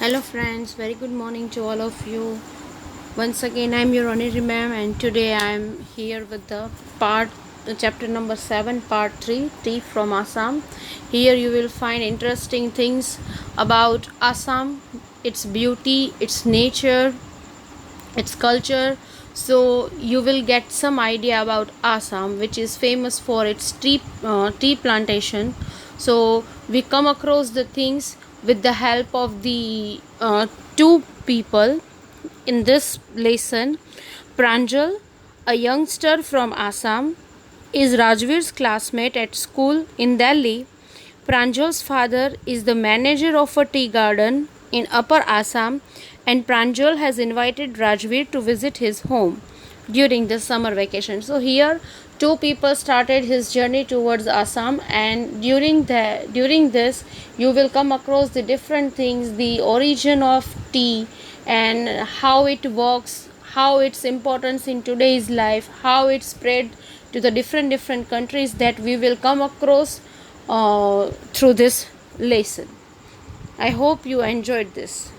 Hello friends, very good morning to all of you. Once again, I'm your honorary ma'am, and today I'm here with the chapter number 7, part 3, Tea from Assam. Here you will find interesting things about Assam, its beauty, its nature, its culture. So you will get some idea about Assam, which is famous for its tea plantation. So we come across the things with the help of the two people in this lesson. Pranjal, a youngster from Assam, is Rajvir's classmate at school in Delhi. Pranjal's father is the manager of a tea garden in Upper Assam, and Pranjal has invited Rajvir to visit his home during the summer vacation. So here two people started his journey towards Assam, and during this you will come across the different things, the origin of tea and how it works, how its importance in today's life, how it spread to the different countries, that we will come across through this lesson. I hope you enjoyed this.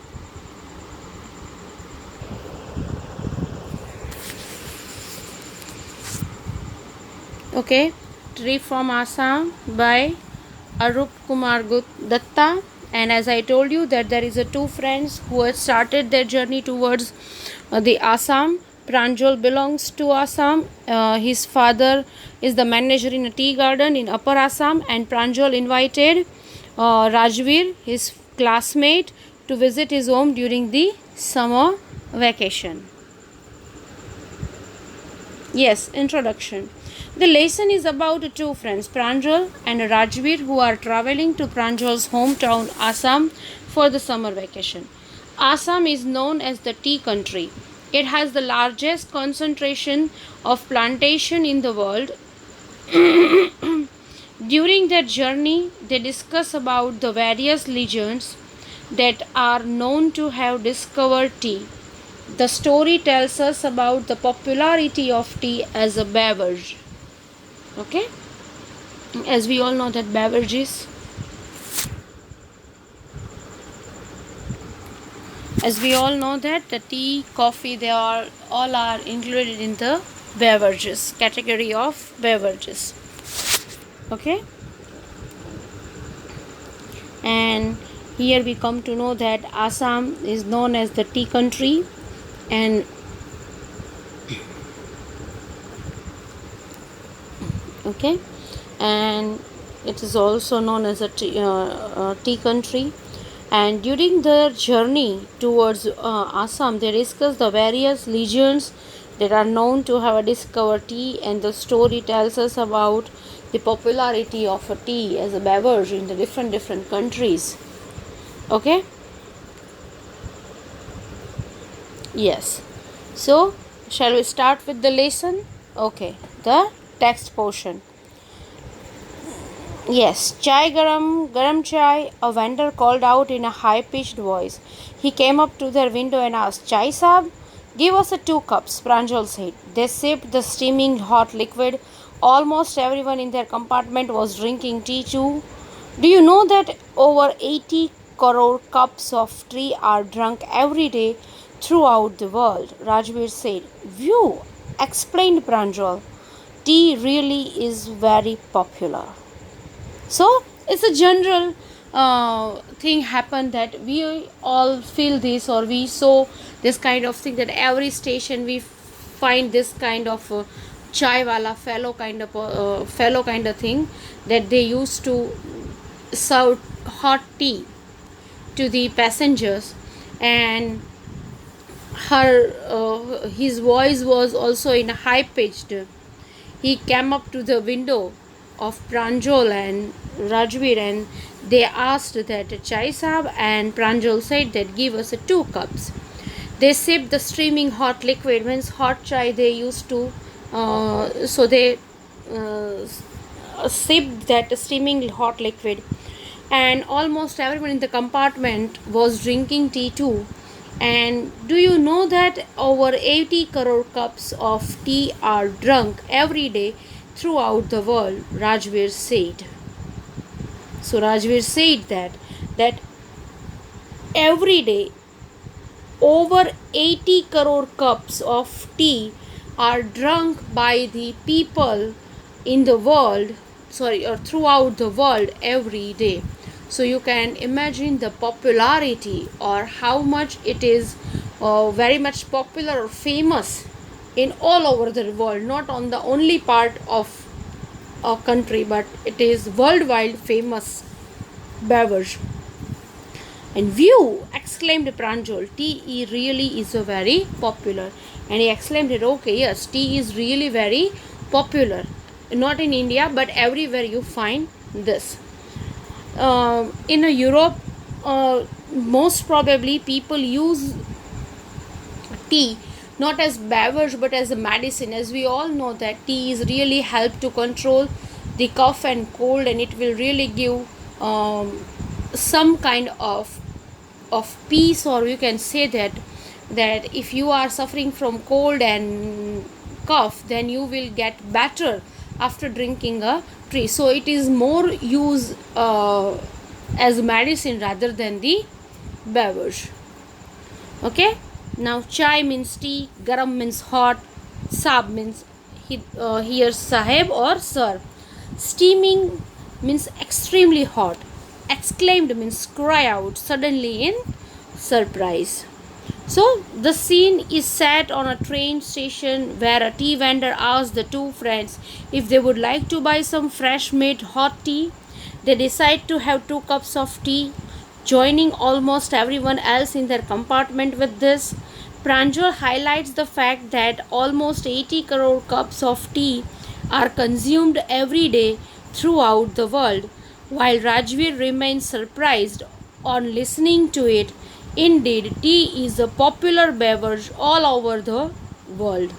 Okay, Tree from Assam by Arup Kumar Datta. And as I told you that there is a two friends who had started their journey towards the Assam. Pranjal belongs to Assam. His father is the manager in a tea garden in Upper Assam, and Pranjal invited Rajvir, his classmate, to visit his home during the summer vacation. Yes, introduction. The lesson is about two friends, Pranjal and Rajvir, who are traveling to Pranjal's hometown, Assam, for the summer vacation. Assam is known as the tea country. It has the largest concentration of plantation in the world. During their journey, they discuss about the various legends that are known to have discovered tea. The story tells us about the popularity of tea as a beverage. Okay, as we all know that beverages, as we all know that the tea, coffee, they are all are included in the beverages category of beverages. Okay, and here we come to know that Assam is known as the tea country, and okay, and it is also known as a tea country. And during their journey towards Assam, they discuss the various legends that are known to have discovered tea, and the story tells us about the popularity of a tea as a beverage in the different countries. Okay, yes, so shall we start with the lesson? Okay, the text portion. Yes, chai garam, garam chai, a vendor called out in a high pitched voice. He came up to their window and asked, Chai sab? Give us a 2 cups, Pranjal said. They sipped the steaming hot liquid. Almost everyone in their compartment was drinking tea too. Do you know that over 80 crore cups of tea are drunk every day throughout the world? Rajveer said. View, explained Pranjal. Tea really is very popular. So it's a general thing happen that we all feel this, or we saw this kind of thing, that every station we find this kind of chai wala fellow kind of thing, that they used to serve hot tea to the passengers. And his voice was also in a high pitched. He came up to the window of Pranjal and Rajvir, and they asked that chai sab, and Pranjal said that give us 2 cups. They sipped the steaming hot liquid. Means hot chai they used to, so they sipped that steaming hot liquid, and almost everyone in the compartment was drinking tea too. And do you know that over 80 crore cups of tea are drunk every day throughout the world? Rajveer said. So Rajveer said that every day over 80 crore cups of tea are drunk by the people in the world, or throughout the world every day. So you can imagine the popularity, or how much it is very much popular or famous in all over the world, not on the only part of a country, but it is worldwide famous beverage. And view, exclaimed Pranjal, tea really is a very popular. And he exclaimed it, okay, yes, tea is really very popular. Not in India, but everywhere you find this. In Europe, most probably people use tea not as beverage but as a medicine, as we all know that tea is really help to control the cough and cold, and it will really give some kind of peace, or you can say that if you are suffering from cold and cough, then you will get better after drinking a tea. So it is more used as medicine rather than the beverage. Okay, now chai means tea, garam means hot, saab means here sahib or sir. Steaming means extremely hot. Exclaimed means cry out suddenly in surprise. So the scene is set on a train station where a tea vendor asks the two friends if they would like to buy some fresh made hot tea. They decide to have 2 cups of tea, joining almost everyone else in their compartment with this. Pranjal highlights the fact that almost 80 crore cups of tea are consumed every day throughout the world, while Rajveer remains surprised on listening to it. Indeed, tea is a popular beverage all over the world.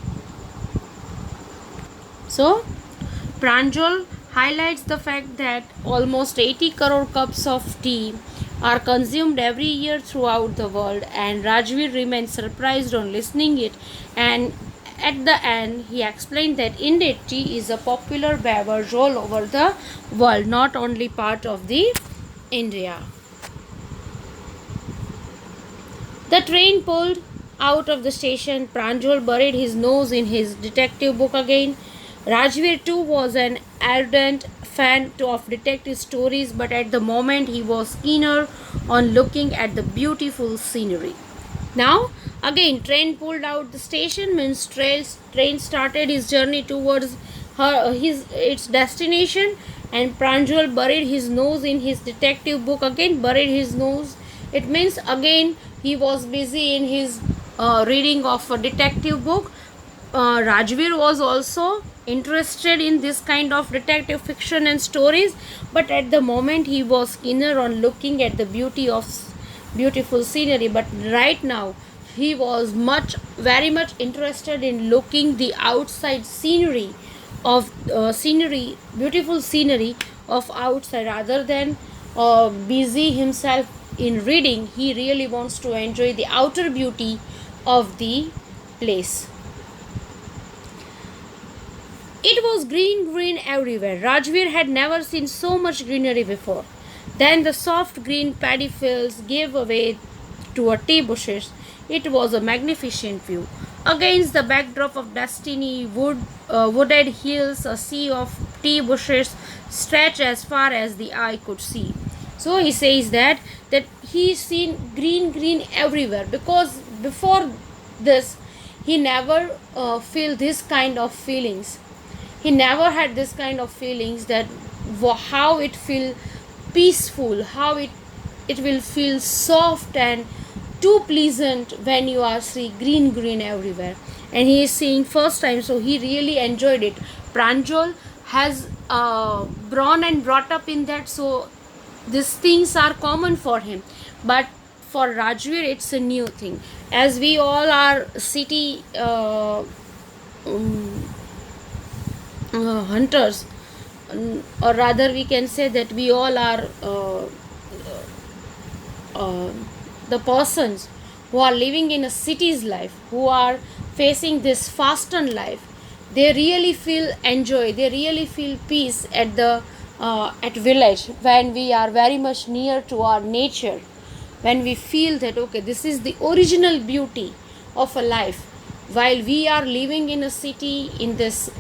So, Pranjal highlights the fact that almost 80 crore cups of tea are consumed every year throughout the world, and Rajveer remains surprised on listening it. And at the end, he explained that indeed tea is a popular beverage all over the world, not only part of the India. The train pulled out of the station. Pranjal buried his nose in his detective book again. Rajveer too was an ardent fan of detective stories, but at the moment he was keener on looking at the beautiful scenery. Now, again, train pulled out the station means train started his journey towards its destination, and Pranjal buried his nose in his detective book again. Buried his nose. It means again he was busy in his reading of a detective book. Rajveer was also interested in this kind of detective fiction and stories, but at the moment he was keener on looking at the beautiful scenery. But right now he was very much interested in looking the outside scenery of beautiful scenery of outside, rather than busy himself in reading. He really wants to enjoy the outer beauty of the place. It was green everywhere. Rajveer had never seen so much greenery before. Then the soft green paddy fields gave way to a tea bushes. It was a magnificent view. Against the backdrop of dusty wooded hills, a sea of tea bushes stretched as far as the eye could see. So he says that he's seen green everywhere, because before this he never feel this kind of feelings. He never had this kind of feelings, that how it feel peaceful, how it will feel soft and too pleasant when you are see green everywhere. And he is seeing first time, so he really enjoyed it. Pranjal has born and brought up in that, so these things are common for him. But for Rajveer, it's a new thing. As we all are city hunters, or rather we can say that we all are the persons who are living in a city's life, who are facing this fastened life. They really feel enjoy, they really feel peace at village, when we are very much near to our nature, when we feel that okay, this is the original beauty of a life, while we are living in a city in this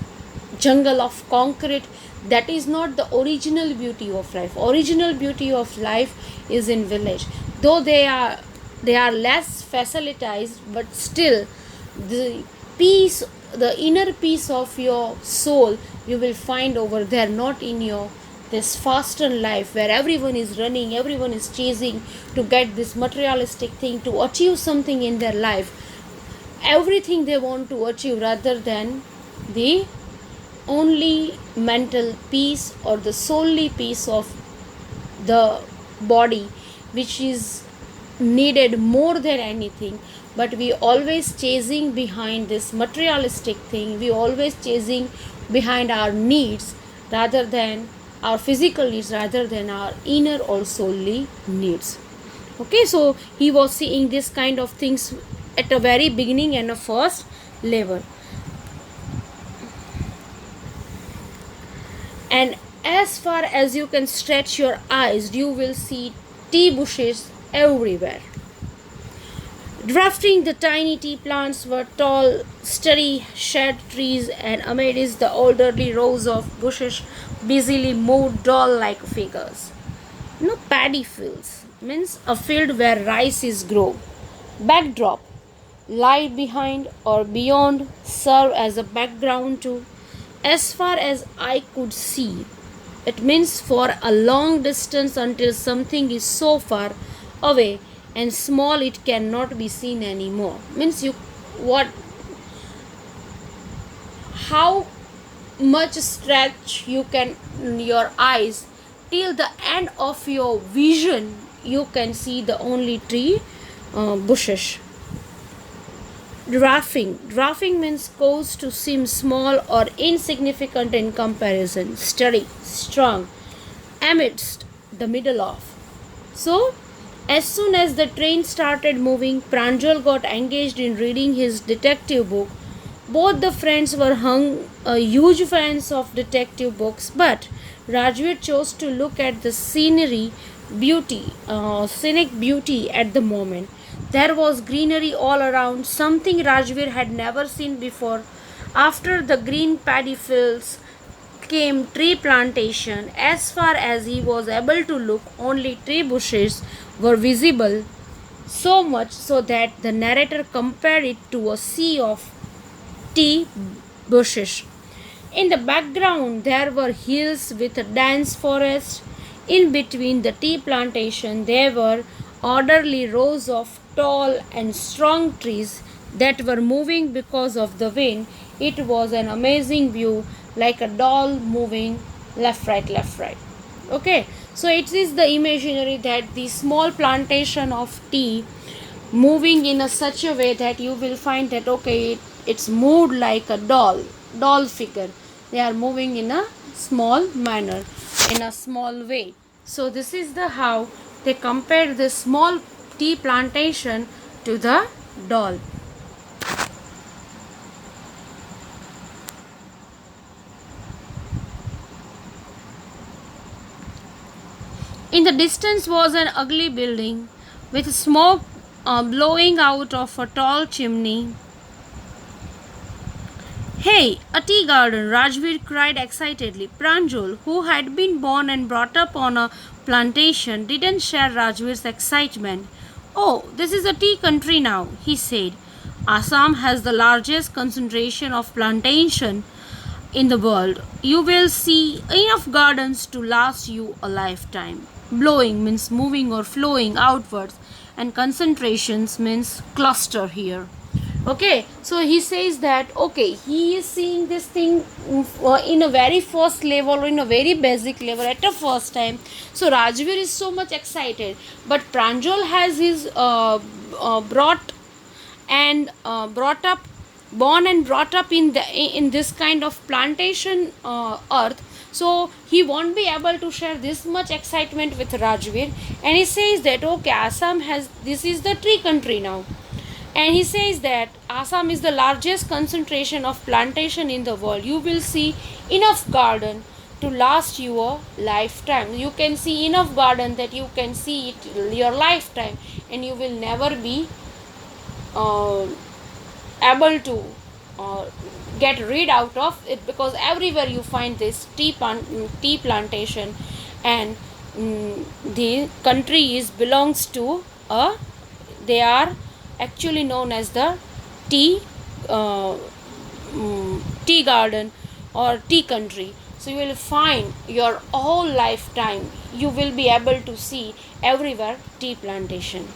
jungle of concrete. That is not the original beauty of life. Original beauty of life is in village, though they are less facilitized, but still the peace, the inner peace of your soul you will find over there, not in your this faster life where everyone is running, everyone is chasing to get this materialistic thing, to achieve something in their life, everything they want to achieve, rather than the only mental peace or the solely peace of the body, which is needed more than anything. But we always chasing behind this materialistic thing, we always chasing behind our needs rather than our physical needs, rather than our inner or soully needs. Okay, so he was seeing this kind of things at a very beginning and a first level. And as far as you can stretch your eyes, you will see tea bushes everywhere. Drafting the tiny tea plants were tall, sturdy shade trees, and amidst the orderly rows of bushes busily moved doll-like figures. Paddy fields means a field where rice is grown. Backdrop, lie behind or beyond, serve as a background to as far as I could see. It means for a long distance until something is so far away and small it cannot be seen anymore. Means how much stretch you can your eyes till the end of your vision, you can see the only tree bushes. Dwarfing means cause to seem small or insignificant in comparison. Steady, strong, amidst, the middle of. So, as soon as the train started moving, Pranjal got engaged in reading his detective book. Both the friends were huge fans of detective books, but Rajveer chose to look at the scenic beauty at the moment. There was greenery all around, something Rajveer had never seen before. After the green paddy fields came tree plantation. As far as he was able to look, only tree bushes were visible, so much so that the narrator compared it to a sea of tea bushes. In the background, there were hills with a dense forest. In between the tea plantation, there were orderly rows of tall and strong trees that were moving because of the wind. It was an amazing view, like a doll moving left, right, left, right. Okay, so it is the imaginary that the small plantation of tea moving in a such a way that you will find that okay, it's moved like a doll figure. They are moving in a small manner, in a small way. So this is the how they compared the small tea plantation to the doll. In the distance was an ugly building with smoke blowing out of a tall chimney. Hey, a tea garden, Rajveer cried excitedly. Pranjal, who had been born and brought up on a plantation, didn't share Rajveer's excitement. Oh, this is a tea country now, he said. Assam has the largest concentration of plantation in the world. You will see enough gardens to last you a lifetime. Blowing means moving or flowing outwards, and concentrations means cluster here. Okay, so he says that okay, he is seeing this thing in a very first level or in a very basic level at the first time. So Rajveer is so much excited, but Pranjal has his born and brought up in this kind of plantation earth. So he won't be able to share this much excitement with Rajveer, and he says that okay, Assam has this is the tree country now. And he says that Assam is the largest concentration of plantation in the world. You will see enough garden to last you a lifetime. You can see enough garden that you can see it your lifetime. and you will never be uh, able to uh, get rid out of it, because everywhere you find this tea plantation, and the country is belongs to a, they are actually known as the tea uh, tea garden or tea country. So you will find your whole lifetime you will be able to see everywhere tea plantation.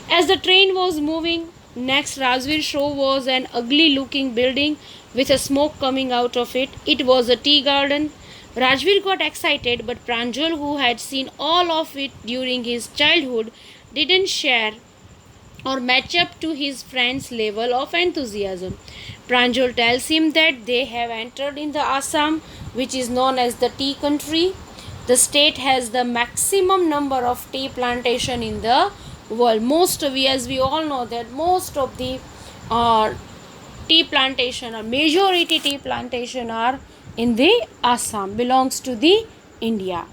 As the train was moving, next Rajveer show was an ugly looking building with a smoke coming out of it. It was a tea garden. Rajveer got excited, but Pranjal, who had seen all of it during his childhood, didn't share or match up to his friend's level of enthusiasm. Pranjal tells him that they have entered in the Assam, which is known as the tea country. The state has the maximum number of tea plantation in the world. As we all know that most of the uh, tea plantation or majority tea plantation are in the Assam, belongs to the India.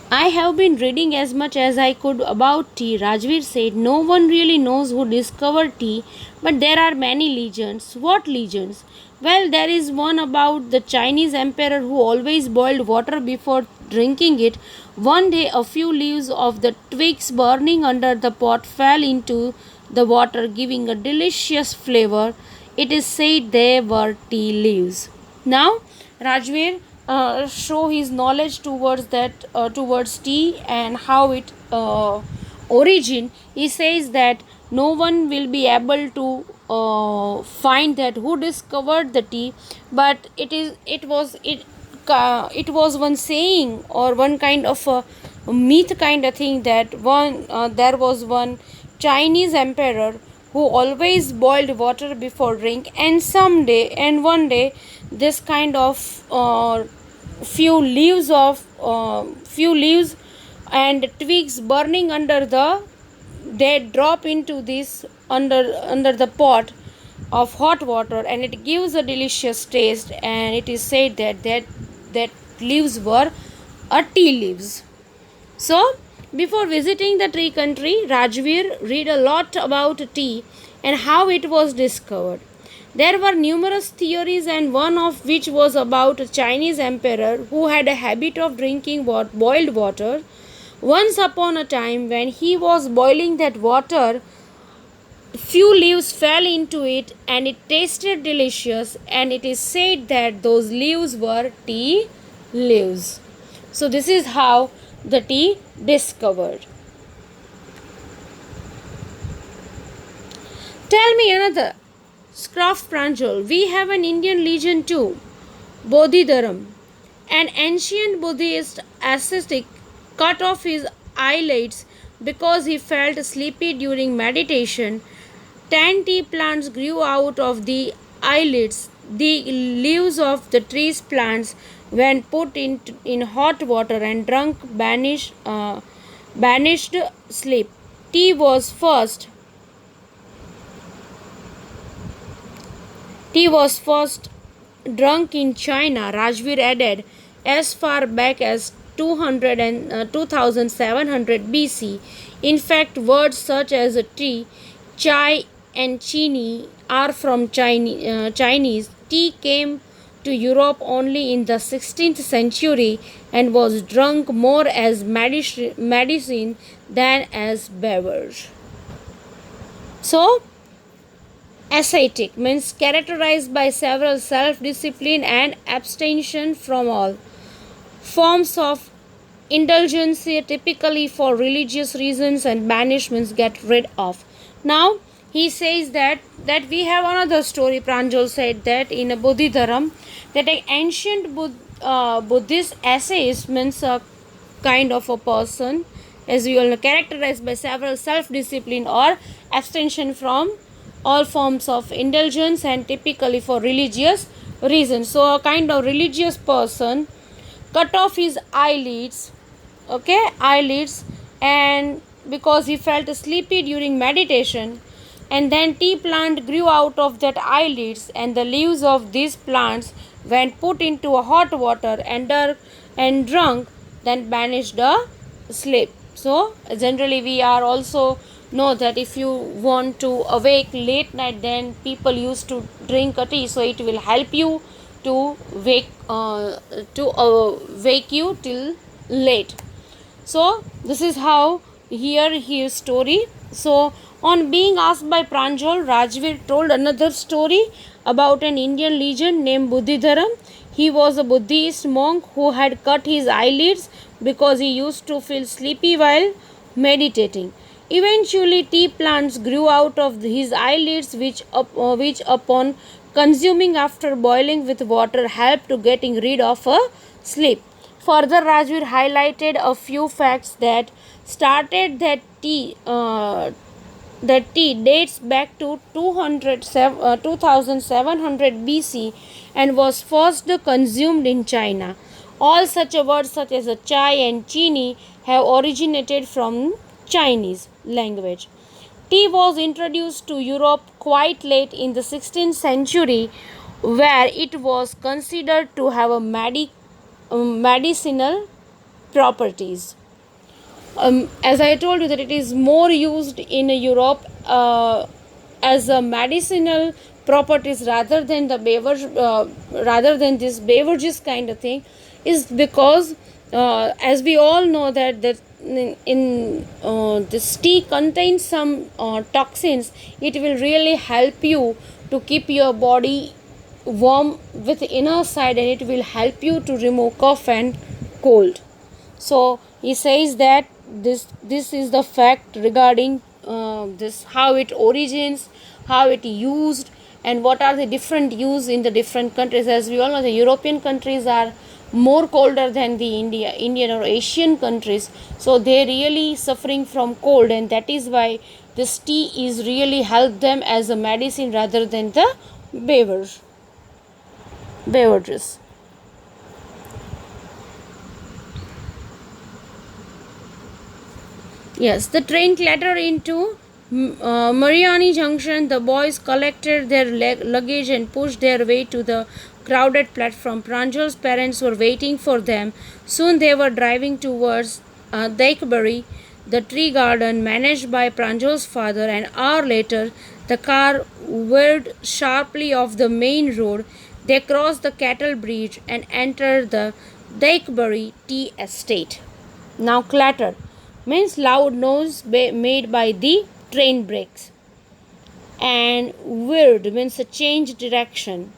I have been reading as much as I could about tea. Rajveer said no one really knows who discovered tea, but there are many legends. What legends? Well, there is one about the Chinese emperor who always boiled water before drinking it. One day, a few leaves of the twigs burning under the pot fell into the water, giving a delicious flavor. It is said they were tea leaves. Now, Rajveer show his knowledge towards tea and how it origin. He says that no one will be able to find that who discovered the tea, but it was one saying or one kind of a myth kind of thing that there was one Chinese emperor who always boiled water before drink, and one day this kind of few leaves and twigs burning under the, they drop into this under the pot of hot water, and it gives a delicious taste, and it is said that leaves were a tea leaves. So before visiting the tea country, Rajveer read a lot about tea and how it was discovered. There were numerous theories, and one of which was about a Chinese emperor who had a habit of drinking boiled water. Once upon a time, when he was boiling that water, few leaves fell into it and it tasted delicious, and it is said that those leaves were tea leaves. So this is how the tea discovered. Tell me another. Scruff Pranjal. We have an Indian legend too. Bodhidharam. An ancient Buddhist ascetic cut off his eyelids because he felt sleepy during meditation. 10 tea plants grew out of the eyelids. The leaves of the trees plants, when put in hot water and drunk, banished sleep. Tea was first Tea was first drunk in China, Rajveer added, as far back as 2700 BC. In fact, words such as tea, chai, and chini are from Chinese. Tea came to Europe only in the 16th century and was drunk more as medicine than as beverage. So, ascetic means characterized by several self-discipline and abstention from all forms of indulgence, typically for religious reasons, and banishments get rid of. Now he says that we have another story. Pranjal said that in a Bodhidharam, that an ancient Buddhist atheist means a kind of a person, as we all know, characterized by several self-discipline or abstention from all forms of indulgence, and typically for religious reasons. So a kind of religious person cut off his eyelids, and because he felt sleepy during meditation. And then tea plant grew out of that eyelids, and the leaves of these plants, when put into a hot water and drunk, then banished the sleep. So generally we are also know that if you want to awake late night, then people used to drink a tea, so it will help you to wake you till late. So this is how here his story. So on being asked by Pranjal, Rajveer told another story about an Indian legend named Buddhidharam. He was a Buddhist monk who had cut his eyelids because he used to feel sleepy while meditating. Eventually, tea plants grew out of his eyelids, which upon consuming after boiling with water, helped to getting rid of a sleep. Further, Rajveer highlighted a few facts that started that tea dates back to 2700 BC and was first consumed in China. All such words such as chai and chini have originated from Chinese language. Tea was introduced to Europe quite late in the 16th century, where it was considered to have a medicinal properties. As I told you that it is more used in Europe as a medicinal properties rather than this beverages kind of thing, is because as we all know that this tea contains some toxins. It will really help you to keep your body warm with inner side, and it will help you to remove cough and cold. So he says that this is the fact regarding this, how it origins, how it used, and what are the different use in the different countries. As we all know, the European countries are more colder than the Indian or Asian countries, so they really suffering from cold, and that is why this tea is really help them as a medicine rather than the beverages. Yes, the train clattered into Mariani Junction. The boys collected their luggage and pushed their way to the crowded platform. Pranjal's parents were waiting for them. Soon they were driving towards Daikbury, the tree garden managed by Pranjal's father. An hour later, the car veered sharply off the main road. They crossed the cattle bridge and entered the Daikbury tea estate. Now clatter means loud noise made by the train brakes, and veered means a change direction.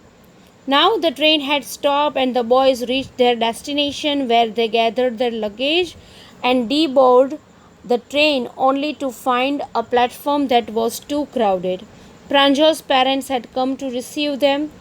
Now the train had stopped and the boys reached their destination, where they gathered their luggage and deboarded the train, only to find a platform that was too crowded. Pranjal's parents had come to receive them.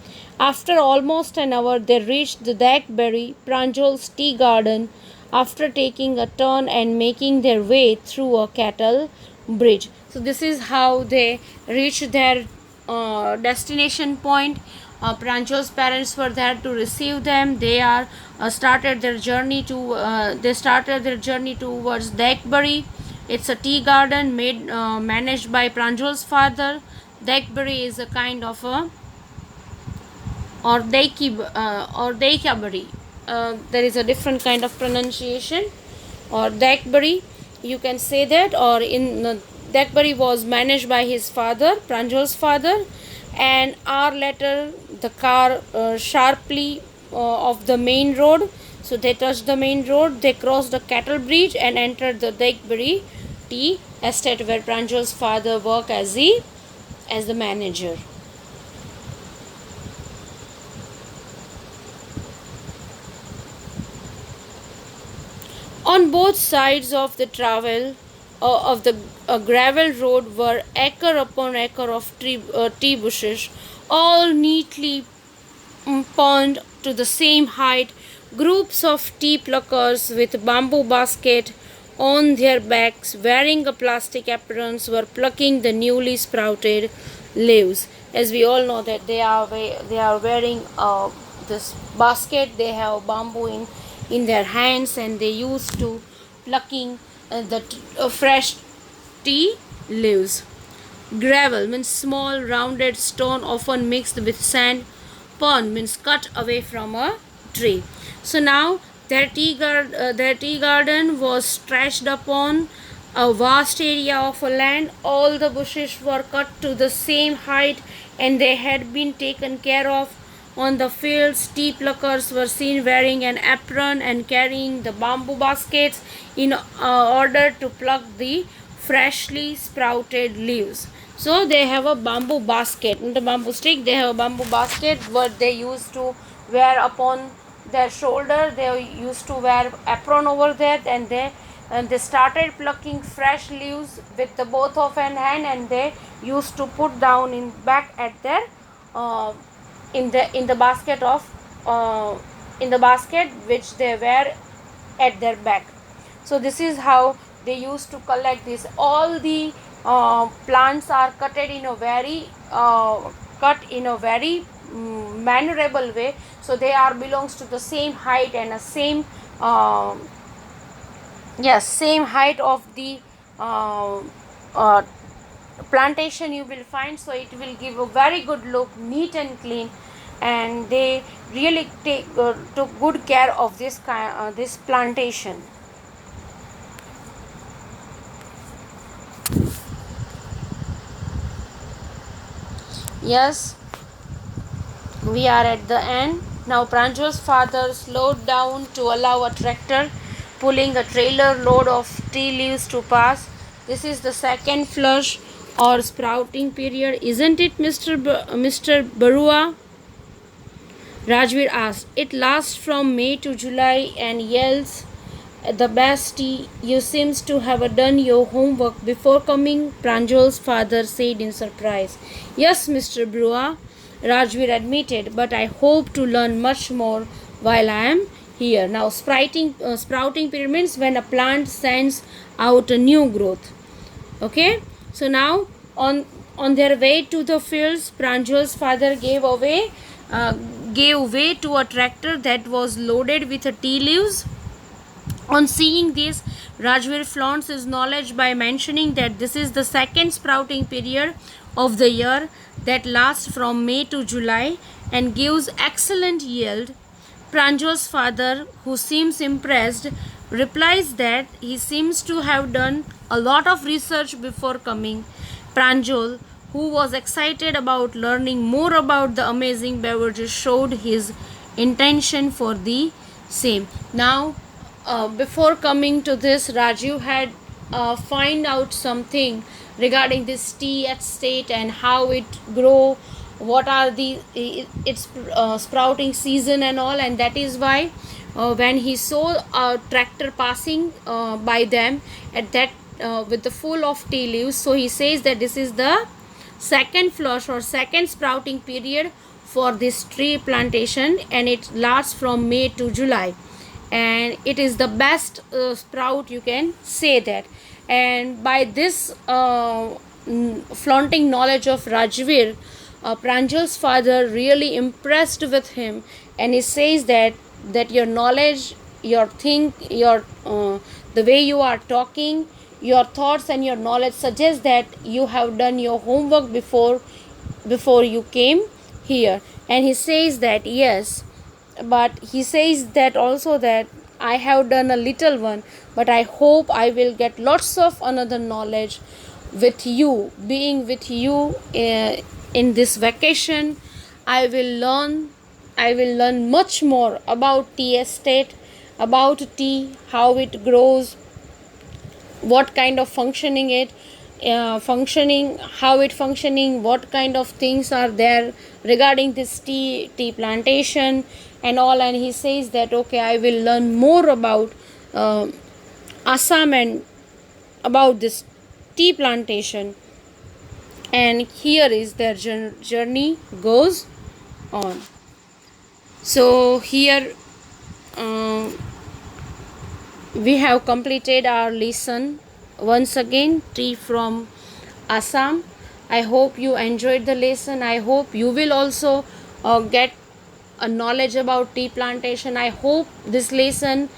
After almost an hour, they reached the Daikbury Pranjal's tea garden, after taking a turn and making their way through a cattle bridge. So this is how they reached their destination point. Pranjal's parents were there to receive them. They are started their journey towards Daikbury. It's a tea garden managed by Pranjal's father. Daikbury is a kind of a or Daikabari. There is a different kind of pronunciation, or Daikbury, you can say that. Or in Daikbury was managed by his father, Pranjal's father. An hour later, the car sharply off the main road. So they touched the main road, they crossed the cattle bridge and entered the Daikbury tea estate, where Pranjal's father worked as the manager. On both sides of the gravel road were acre upon acre of tea bushes, all neatly pond to the same height. Groups of tea pluckers with bamboo basket on their backs, wearing a plastic aprons, were plucking the newly sprouted leaves. As we all know that they are wearing this basket. They have bamboo in their hands, and they used to plucking the fresh tea leaves. Gravel means small rounded stone often mixed with sand. Pond means cut away from a tree. So now their tea garden was stretched upon a vast area of land. All the bushes were cut to the same height and they had been taken care of. On the fields, tea pluckers were seen wearing an apron and carrying the bamboo baskets in order to pluck the freshly sprouted leaves. So they have a bamboo basket, not a bamboo stick. They have a bamboo basket what they used to wear upon their shoulder. They used to wear apron over there, and they started plucking fresh leaves with the both of an hand, and they used to put down in back at their uh, in the basket of in the basket which they wear at their back. So this is how they used to collect this. All the plants are cut in a very mannerable way, so they are belongs to the same height and a same same height of the uh, uh, plantation you will find. So it will give a very good look, neat and clean, and they really took good care of this plantation. Yes, we are at the end. Now Pranjal's father slowed down to allow a tractor pulling a trailer load of tea leaves to pass. This is the second flush or sprouting period, isn't it, Mr. Barua? Rajveer asked. It lasts from May to July and yields the best tea. You seems to have done your homework before coming, Pranjal's father said in surprise. Yes, Mr. Barua, Rajveer admitted, but I hope to learn much more while I am here. Now, sprouting period means when a plant sends out a new growth. Okay, so now on their way to the fields, Pranjal's father gave way to a tractor that was loaded with tea leaves. On seeing this, Rajveer flaunts his knowledge by mentioning that this is the second sprouting period of the year that lasts from May to July and gives excellent yield. Pranjal's father, who seems impressed, replies that he seems to have done a lot of research before coming. Pranjal, who was excited about learning more about the amazing beverages, showed his intention for the same. Now, before coming to this, Rajiv had find out something regarding this tea estate and how it grow, what are the its sprouting season and all, and that is why when he saw a tractor passing by them at that with the full of tea leaves, so he says that this is the second flush or second sprouting period for this tree plantation, and it lasts from May to July, and it is the best sprout, you can say that. And by this flaunting knowledge of Rajveer, Pranjal's father really impressed with him, and he says that your knowledge, your think, your the way you are talking, your thoughts and your knowledge suggests that you have done your homework before you came here. And he says that yes, but he says that also that I have done a little one, but I hope I will get lots of another knowledge with you, being with you in this vacation. I will learn much more about tea estate, about tea, how it grows, what kind of functioning, how it functioning, what kind of things are there regarding this tea plantation and all. And he says that okay, I will learn more about Assam and about this tea plantation. And here is their journey goes on. So here we have completed our lesson once again, tea from Assam. I hope you enjoyed the lesson. I hope you will also get a knowledge about tea plantation. I hope this lesson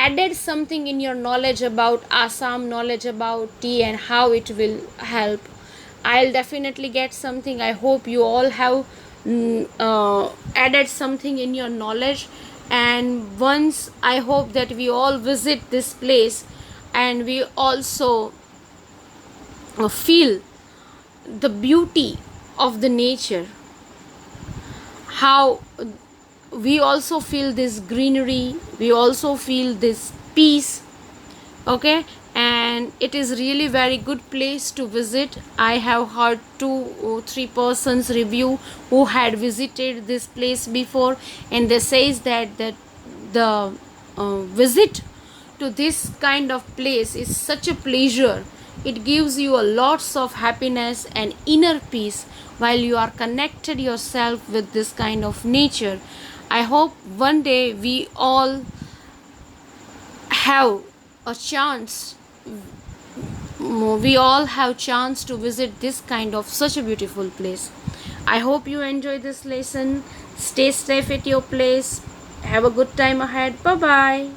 added something in your knowledge about Assam, knowledge about tea, and how it will help. I'll definitely get something. I hope you all have added something in your knowledge. And once I hope that we all visit this place and we also feel the beauty of the nature, how we also feel this greenery, we also feel this peace. Okay, and it is really very good place to visit. I have heard 2 or 3 persons review who had visited this place before, and they says that the visit to this kind of place is such a pleasure. It gives you a lots of happiness and inner peace while you are connected yourself with this kind of nature. I hope one day we all have a chance, we all have chance to visit this kind of such a beautiful place. I hope you enjoy this lesson. Stay safe at your place. Have a good time ahead. Bye bye.